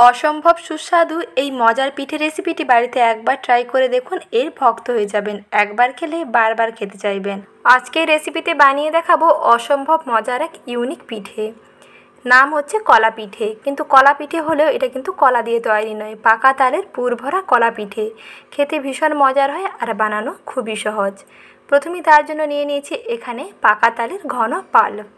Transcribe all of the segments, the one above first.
অসম্ভব সুস্বাদু এই মজার পিঠে রেসিপিটি বাড়িতে একবার ট্রাই করে দেখুন, এর ভক্ত হয়ে যাবেন। একবার খেলে বারবার খেতে চাইবেন। আজকে এই রেসিপিতে বানিয়ে দেখাবো অসম্ভব মজার এক ইউনিক পিঠে। নাম হচ্ছে কলা পিঠে, কিন্তু কলা পিঠে হলেও এটা কিন্তু কলা দিয়ে তৈরি নয়, পাকা তালের পুর ভরা কলা পিঠে। খেতে ভীষণ মজার হয় আর বানানো খুবই সহজ। প্রথমেই তার জন্য নিয়ে নিয়েছি এখানে পাকা তালের ঘন পাল্প।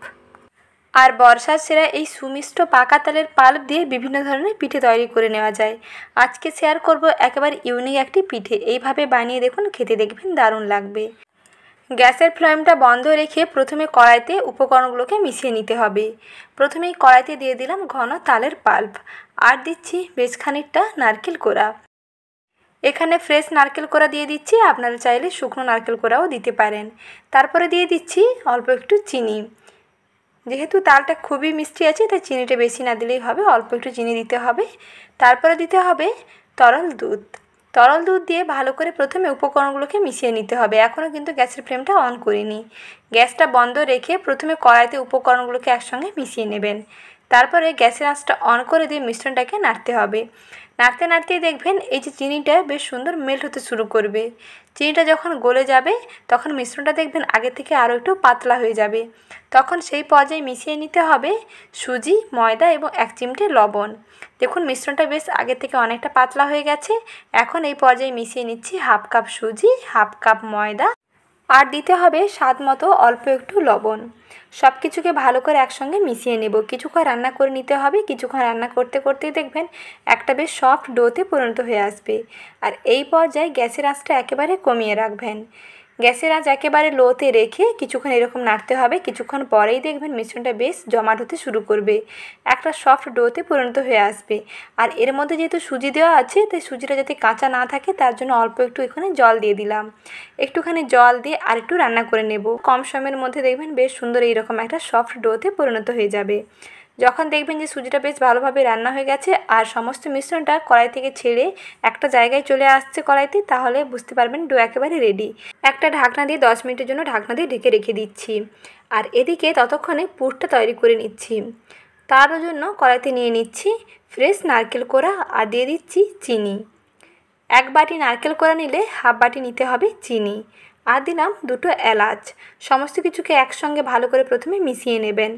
আর বর্ষার সেরা এই সুমিষ্ট পাকা তালের পাল্প দিয়ে বিভিন্ন ধরনের পিঠে তৈরি করে নেওয়া যায়। আজকে শেয়ার করব একেবারে ইউনিক একটি পিঠে। এইভাবে বানিয়ে দেখুন, খেতে দেখবেন দারুণ লাগবে। গ্যাসের ফ্লেমটা বন্ধ রেখে প্রথমে কড়াইতে উপকরণগুলোকে মিশিয়ে নিতে হবে। প্রথমেই কড়াইতে দিয়ে দিলাম ঘন তালের পাল্প, আর দিচ্ছি বেশ খানিকটা নারকেল কোড়া। এখানে ফ্রেশ নারকেল কোড়া দিয়ে দিচ্ছি, আপনারা চাইলে শুকনো নারকেল কোড়াও দিতে পারেন। তারপরে দিয়ে দিচ্ছি অল্প একটু চিনি। যেহেতু তালটা খুবই মিষ্টি আছে তাই চিনিটা বেশি না দিলেই হবে, অল্প একটু চিনি দিতে হবে। তারপরে দিতে হবে তরল দুধ। তরল দুধ দিয়ে ভালো করে প্রথমে উপকরণগুলোকে মিশিয়ে নিতে হবে। এখনও কিন্তু গ্যাসের ফ্লেমটা অন করিনি। গ্যাসটা বন্ধ রেখে প্রথমে কড়াইতে উপকরণগুলোকে একসঙ্গে মিশিয়ে নেবেন। তারপরে গ্যাসের আঁচটা অন করে দিয়ে মিশ্রণটাকে নাড়তে হবে। নাড়তে নাড়তেই দেখবেন এই যে চিনিটা বেশ সুন্দর মেল্ট হতে শুরু করবে। চিনিটা যখন গলে যাবে তখন মিশ্রণটা দেখবেন আগে থেকে আরও একটু পাতলা হয়ে যাবে। তখন সেই পর্যায়ে মিশিয়ে নিতে হবে সুজি, ময়দা এবং 1 চিমটে লবণ। দেখুন মিশ্রণটা বেশ আগে থেকে অনেকটা পাতলা হয়ে গেছে। এখন এই পর্যায়ে মিশিয়ে নিচ্ছি 1/2 কাপ সুজি, 1/2 কাপ ময়দা, আর দিতে হবে স্বাদ মতো অল্প একটু লবণ। সব কিছুকে ভালো করে একসঙ্গে মিশিয়ে নেব। কিছুক্ষণ রান্না করে নিতে হবে। কিছুক্ষণ রান্না করতে করতেই দেখবেন একটা বেশ সফট ডোতে পরিণত হয়ে আসবে। আর এই পর্যায়ে গ্যাসের আঁচটা একেবারে কমিয়ে রাখবেন। গ্যাসের আঁচ একেবারে লোতে রেখে কিছুক্ষণ এরকম নাড়তে হবে। কিছুক্ষণ পরেই দেখবেন মিশ্রণটা বেশ জমাট হতে শুরু করবে, একটা সফট ডোতে পরিণত হয়ে আসবে। আর এর মধ্যে যেহেতু সুজি দেওয়া আছে তাই সুজিটা যাতে কাঁচা না থাকে তার জন্য অল্প একটু এখানে জল দিয়ে দিলাম। একটুখানি জল দিয়ে আর একটু রান্না করে নেব। কম সময়ের মধ্যে দেখবেন বেশ সুন্দর এইরকম একটা সফট ডোতে পরিণত হয়ে যাবে। যখন দেখবেন যে সুজিটা বেশ ভালোভাবে রান্না হয়ে গেছে আর সমস্ত মিশ্রণটা কড়াই থেকে ছেড়ে একটা জায়গায় চলে আসছে কড়াইতে, তাহলে বুঝতে পারবেন ডো একেবারে রেডি। একটা ঢাকনা দিয়ে 10 মিনিটের জন্য ঢাকনা দিয়ে ঢেকে রেখে দিচ্ছি। আর এদিকে ততক্ষণে পুরটা তৈরি করে নিচ্ছি। তার জন্য কড়াইতে নিয়ে নিচ্ছি ফ্রেশ নারকেল কোড়া আর দিয়ে দিচ্ছি চিনি। 1 বাটি নারকেল কোড়া নিলে 1/2 বাটি নিতে হবে চিনি। আর দিলাম 2টো এলাচ। সমস্ত কিছুকে একসঙ্গে ভালো করে প্রথমে মিশিয়ে নেবেন।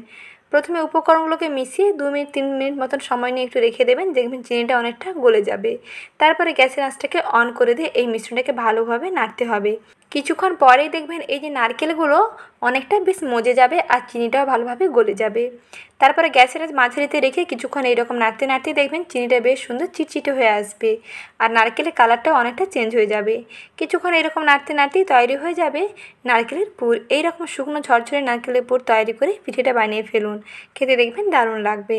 প্রথমে উপকরণগুলোকে মিশিয়ে 2 মিনিট 3 মিনিট মতন সময় নিয়ে একটু রেখে দেবেন, দেখবেন চিনিটা অনেকটা গলে যাবে। তারপরে গ্যাসের আঁচটাকে অন করে দিয়ে এই মিশ্রণটাকে ভালোভাবে নাড়তে হবে। কিছুক্ষণ পরেই দেখবেন এই যে নারকেলগুলো অনেকটা বেশ মজে যাবে আর চিনিটাও ভালোভাবে গলে যাবে। তারপরে গ্যাসের আঁচ মাঝারিতে রেখে কিছুক্ষণ এইরকম নাড়তে নাড়তে দেখবেন চিনিটা বেশ সুন্দর চিটচিটে হয়ে আসবে আর নারকেলের কালারটাও অনেকটা চেঞ্জ হয়ে যাবে। কিছুক্ষণ এরকম নাড়তে নাড়তেই তৈরি হয়ে যাবে নারকেলের পুর। এইরকম শুকনো ঝরঝরে নারকেলের পুর তৈরি করে পিঠেটা বানিয়ে ফেলুন, খেতে দেখবেন দারুণ লাগবে।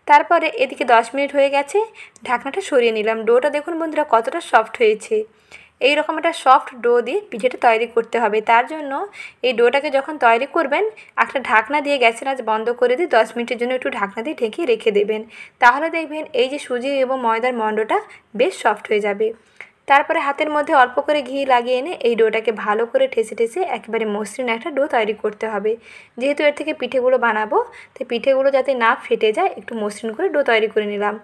তারপরে এদিকে 10 মিনিট হয়ে গেছে, ঢাকনাটা সরিয়ে নিলাম। ডোটা দেখুন বন্ধুরা কতটা সফট হয়েছে। এই রকম একটা সফট ডো দিয়ে পিঠেটা তৈরি করতে হবে। তার জন্য এই ডোটাকে যখন তৈরি করবেন একটা ঢাকনা দিয়ে গ্যাসের আঁচ বন্ধ করে দিয়ে 10 মিনিটের জন্য একটু ঢাকনা দিয়ে ঢেকে রেখে দেবেন। তাহলে দেখবেন এই যে সুজি এবং ময়দার মণ্ডটা বেশ সফট হয়ে যাবে। তারপরে হাতের মধ্যে অল্প করে ঘি লাগিয়ে এনে এই ডোটাকে ভালো করে ঠেসে ঠেসে একেবারে মসৃণ একটা ডো তৈরি করতে হবে। যেহেতু এর থেকে পিঠেগুলো বানাবো তাই পিঠেগুলো যাতে না ফেটে যায় একটু মসৃণ করে ডো তৈরি করে নিলাম।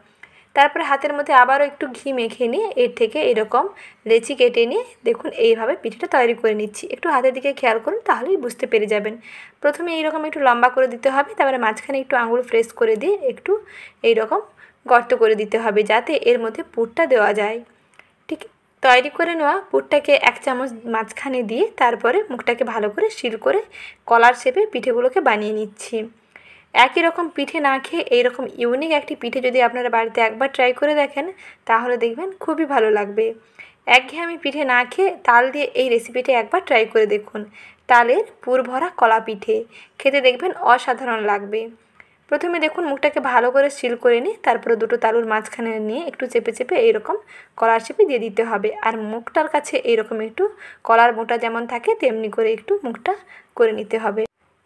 তারপরে হাতের মধ্যে আবারও একটু ঘি মেখে নিয়ে এর থেকে এরকম লেচি কেটে নিয়ে দেখুন এইভাবে পিঠেটা তৈরি করে নিচ্ছি। একটু হাতের দিকে খেয়াল করুন, তাহলেই বুঝতে পেরে যাবেন। প্রথমে এইরকম একটু লম্বা করে দিতে হবে, তারপরে মাঝখানে একটু আঙুল প্রেস করে দিয়ে একটু এইরকম গর্ত করে দিতে হবে যাতে এর মধ্যে পুরটা দেওয়া যায়। ঠিক তৈরি করে নেওয়া পুরটাকে 1 চামচ মাঝখানে দিয়ে তারপরে মুখটাকে ভালো করে সিল করে কলার শেপে পিঠেগুলোকে বানিয়ে নিচ্ছি। একই রকম পিঠে না খেয়ে এইরকম ইউনিক একটি পিঠে যদি আপনারা বাড়িতে একবার ট্রাই করে দেখেন তাহলে দেখবেন খুবই ভালো লাগবে। একঘেয়েমি পিঠে না খেয়ে তাল দিয়ে এই রেসিপিটি একবার ট্রাই করে দেখুন। তালের পুর ভরা কলা পিঠে খেতে দেখবেন অসাধারণ লাগবে। প্রথমে দেখুন মুখটাকে ভালো করে সিল করে নিয়ে তারপরে 2টো তালুর মাঝখানে নিয়ে একটু চেপে চেপে এইরকম কলার শেপে দিয়ে দিতে হবে। আর মুখটার কাছে এইরকম একটু কলার মোটা যেমন থাকে তেমনি করে একটু মুখটা করে নিতে হবে।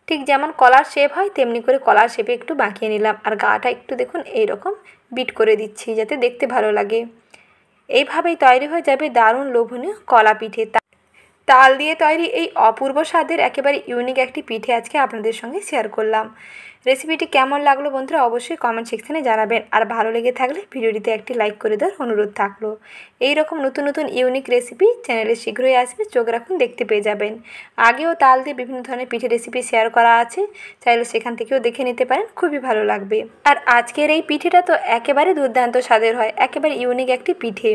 ঠিক যেমন কলার শেপ হয় তেমনি করে কলার শেপে একটু বাঁকিয়ে নিলাম। আর গাটা একটু দেখুন এইরকম বিট করে দিচ্ছি যাতে দেখতে ভালো লাগে। এইভাবেই তৈরি হয়ে যাবে দারুণ লোভনীয় কলা পিঠে। তাল দিয়ে তৈরি এই অপূর্ব স্বাদের একেবারে ইউনিক একটি পিঠে আজকে আপনাদের সঙ্গে শেয়ার করলাম। রেসিপিটি কেমন লাগলো বন্ধুরা অবশ্যই কমেন্ট সেকশনে জানাবেন, আর ভালো লেগে থাকলে ভিডিওটিতে একটি লাইক করে দেওয়ার অনুরোধ থাকলো। এই রকম নতুন নতুন ইউনিক রেসিপি চ্যানেলে শীঘ্রই আসবে, চোখ রাখুন দেখতে পেয়ে যাবেন। আগেও তাল দিয়ে বিভিন্ন ধরনের পিঠে রেসিপি শেয়ার করা আছে, চাইলে সেখান থেকেও দেখে নিতে পারেন, খুবই ভালো লাগবে। আর আজকের এই পিঠেটা তো একেবারে দুর্দান্ত স্বাদের হয়, একেবারে ইউনিক একটি পিঠে।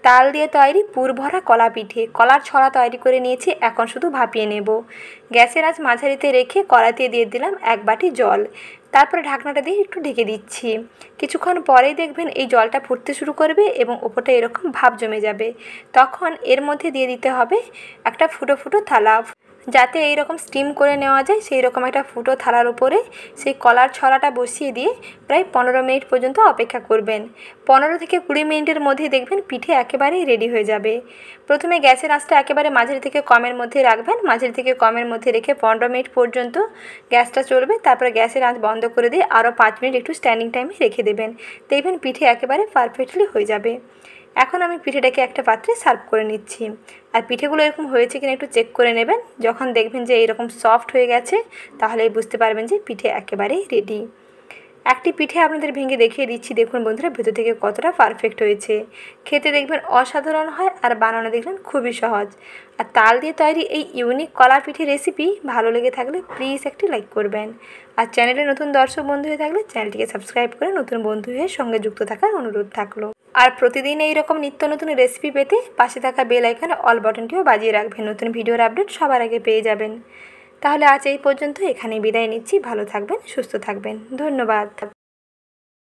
তাল দিয়ে তৈরি পুরভরা কলা পিঠে। কলার ছড়া তৈরি করে নিয়েছি, এখন শুধু ভাপিয়ে নেব। গ্যাসের আঁচ মাঝারিতে রেখে কড়াইতে দিয়ে দিলাম 1 বাটি জল, তারপরে ঢাকনাটা দিয়ে একটু ঢেকে দিচ্ছি। কিছুক্ষণ পরেই দেখবেন এই জলটা ফুটতে শুরু করবে এবং ওপরটা এরকম ভাপ জমে যাবে। তখন এর মধ্যে দিয়ে দিতে হবে একটা ফুটো ফুটো থালা, যাতে এই রকম স্টিম করে নেওয়া যায় সেই রকম একটা ফুটো থালার উপরে সেই কলার ছড়াটা বসিয়ে দিয়ে প্রায় 15 মিনিট পর্যন্ত অপেক্ষা করবেন। 15 থেকে 20 মিনিটের মধ্যে দেখবেন পিঠে একেবারেই রেডি হয়ে যাবে। প্রথমে গ্যাসের আঁচটা একেবারে মাঝারি থেকে কমের মধ্যে রাখবেন, মাঝারি থেকে কমের মধ্যে রেখে 15 মিনিট পর্যন্ত গ্যাসটা চলবে। তারপরে গ্যাসের আঁচ বন্ধ করে দিয়ে আরও 5 মিনিট একটু স্ট্যান্ডিং টাইমে রেখে দেবেন, দেখবেন পিঠে একেবারে পারফেক্টলি হয়ে যাবে। এখন আমি পিঠেটাকে একটা পাত্রে সার্ভ করে নিচ্ছি। আর পিঠেগুলো এরকম হয়েছে কিনা একটু চেক করে নেবেন। যখন দেখবেন যে এরকম সফট হয়ে গেছে তাহলেই বুঝতে পারবেন যে পিঠে একেবারেই রেডি। একটি পিঠে আপনাদের ভেঙে দেখিয়ে দিচ্ছি, দেখুন বন্ধুরা ভেতর থেকে কতটা পারফেক্ট হয়েছে। খেতে দেখবেন অসাধারণ হয়, আর বানানো দেখবেন খুবই সহজ। আর তাল দিয়ে তৈরি এই ইউনিক কলা পিঠে রেসিপি ভালো লেগে থাকলে প্লিজ একটি লাইক করবেন। আর চ্যানেলে নতুন দর্শক বন্ধু হয়ে থাকলে চ্যানেলটিকে সাবস্ক্রাইব করে নতুন বন্ধু হয়ে সঙ্গে যুক্ত থাকার অনুরোধ থাকলো। আর প্রতিদিন এই রকম নিত্য নতুন রেসিপি পেতে পাশে থাকা বেল আইকনে অল বাটনটিও বাজিয়ে রাখবেন, নতুন ভিডিওর আপডেট সবার আগে পেয়ে যাবেন। তাহলে আজ এই পর্যন্ত, এখানেই বিদায় নিচ্ছি। ভালো থাকবেন, সুস্থ থাকবেন, ধন্যবাদ।